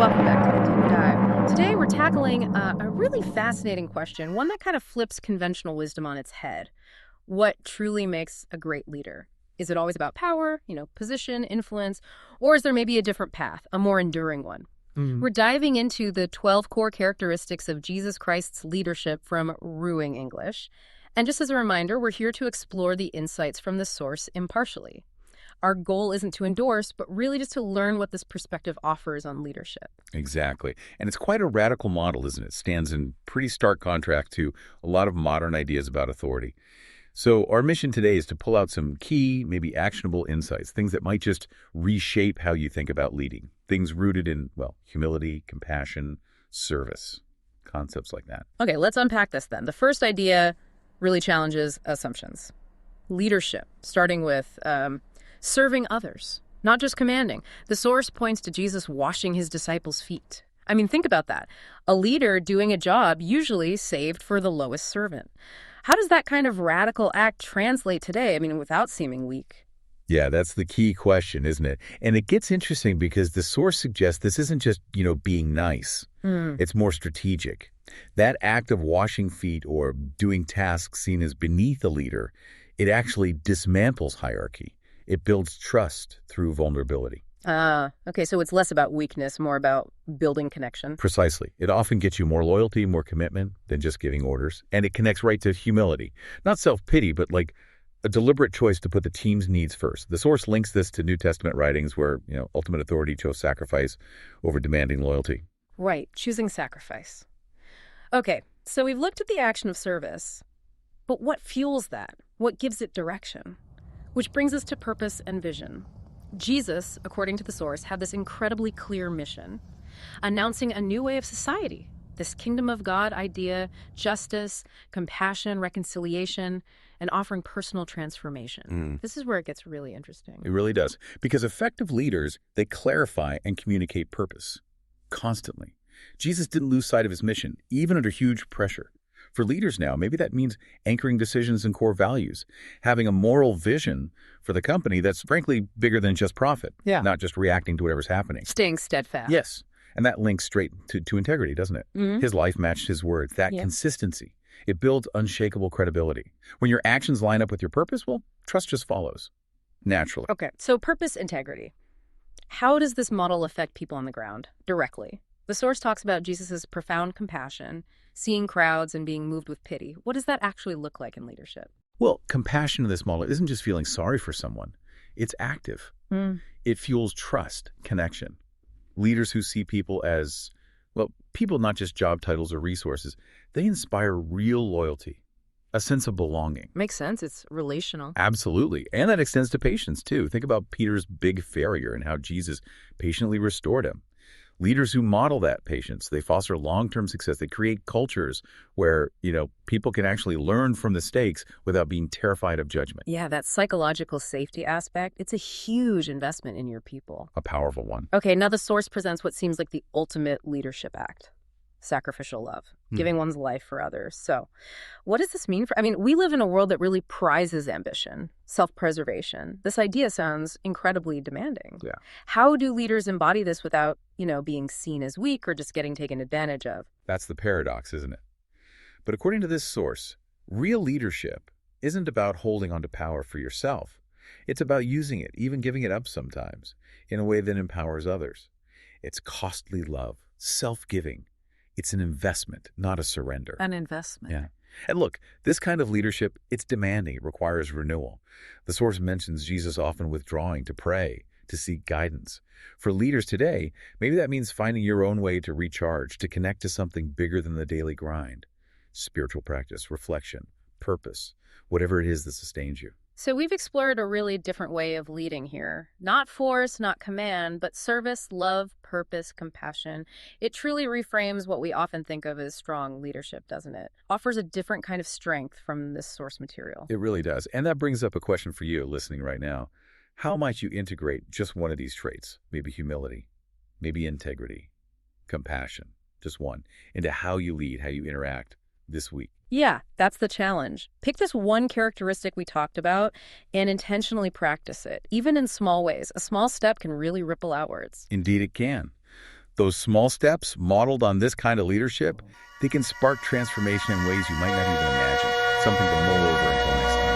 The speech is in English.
Welcome back to the Deep Dive. Today we're tackling a really fascinating question, one that kind of flips conventional wisdom on its head. What truly makes a great leader? Is it always about power, position, influence, or is there maybe a different path, a more enduring one? We're diving into the 12 core characteristics of Jesus Christ's leadership from RuiEnglish. And just as a reminder, we're here to explore the insights from the source impartially. Our goal isn't to endorse, but really just to learn what this perspective offers on leadership. Exactly. And it's quite a radical model, isn't it? Stands in pretty stark contrast to a lot of modern ideas about authority. So our mission today is to pull out some key, maybe actionable insights, things that might just reshape how you think about leading. Things rooted in, humility, compassion, service, concepts like that. Okay, let's unpack this then. The first idea really challenges assumptions. Leadership, starting with serving others, not just commanding. The source points to Jesus washing his disciples' feet. I mean, think about that. A leader doing a job usually saved for the lowest servant. How does that kind of radical act translate today? I mean, without seeming weak. Yeah, that's the key question, isn't it? And it gets interesting because the source suggests this isn't just, being nice. It's more strategic. That act of washing feet or doing tasks seen as beneath a leader, it actually dismantles hierarchy. It builds trust through vulnerability. Okay, so it's less about weakness, more about building connection. Precisely. It often gets you more loyalty, more commitment than just giving orders. And it connects right to humility. Not self-pity, but like a deliberate choice to put the team's needs first. The source links this to New Testament writings where, ultimate authority chose sacrifice over demanding loyalty. Right, choosing sacrifice. Okay, so we've looked at the action of service, but what fuels that? What gives it direction? Which brings us to purpose and vision. Jesus, according to the source, had this incredibly clear mission, announcing a new way of society, this kingdom of God idea, justice, compassion, reconciliation, and offering personal transformation. This is where it gets really interesting. It really does. Because effective leaders, they clarify and communicate purpose constantly. Jesus didn't lose sight of his mission, even under huge pressure. For leaders now, maybe that means anchoring decisions in core values, having a moral vision for the company that's frankly bigger than just profit, not just reacting to whatever's happening. Staying steadfast. Yes, and that links straight to integrity, doesn't it? His life matched his words. That consistency, it builds unshakable credibility. When your actions line up with your purpose, trust just follows naturally. Okay, so purpose, integrity. How does this model affect people on the ground directly? The source talks about Jesus' profound compassion, seeing crowds and being moved with pity. What does that actually look like in leadership? Well, compassion in this model isn't just feeling sorry for someone. It's active. It fuels trust, connection. Leaders who see people as, people not just job titles or resources, they inspire real loyalty, a sense of belonging. Makes sense. It's relational. Absolutely. And that extends to patience, too. Think about Peter's big failure and how Jesus patiently restored him. Leaders who model that patience, they foster long-term success. They create cultures where, people can actually learn from mistakes without being terrified of judgment. Yeah, that psychological safety aspect, it's a huge investment in your people. A powerful one. Okay, now the source presents what seems like the ultimate leadership act. Sacrificial love, giving one's life for others. So what does this mean we live in a world that really prizes ambition, self-preservation. This idea sounds incredibly demanding. Yeah. How do leaders embody this without, being seen as weak or just getting taken advantage of? That's the paradox, isn't it? But according to this source, real leadership isn't about holding on to power for yourself. It's about using it, even giving it up sometimes, in a way that empowers others. It's costly love, self-giving. It's an investment, not a surrender. An investment. Yeah. And look, this kind of leadership, it's demanding. It requires renewal. The source mentions Jesus often withdrawing to pray, to seek guidance. For leaders today, maybe that means finding your own way to recharge, to connect to something bigger than the daily grind. Spiritual practice, reflection, purpose, whatever it is that sustains you. So we've explored a really different way of leading here. Not force, not command, but service, love, purpose, compassion. It truly reframes what we often think of as strong leadership, doesn't it? Offers a different kind of strength from this source material. It really does. And that brings up a question for you listening right now. How might you integrate just one of these traits, maybe humility, maybe integrity, compassion, just one, into how you lead, how you interact this week? Yeah, that's the challenge. Pick this one characteristic we talked about and intentionally practice it, even in small ways. A small step can really ripple outwards. Indeed it can. Those small steps, modeled on this kind of leadership, they can spark transformation in ways you might not even imagine. Something to mull over until next time.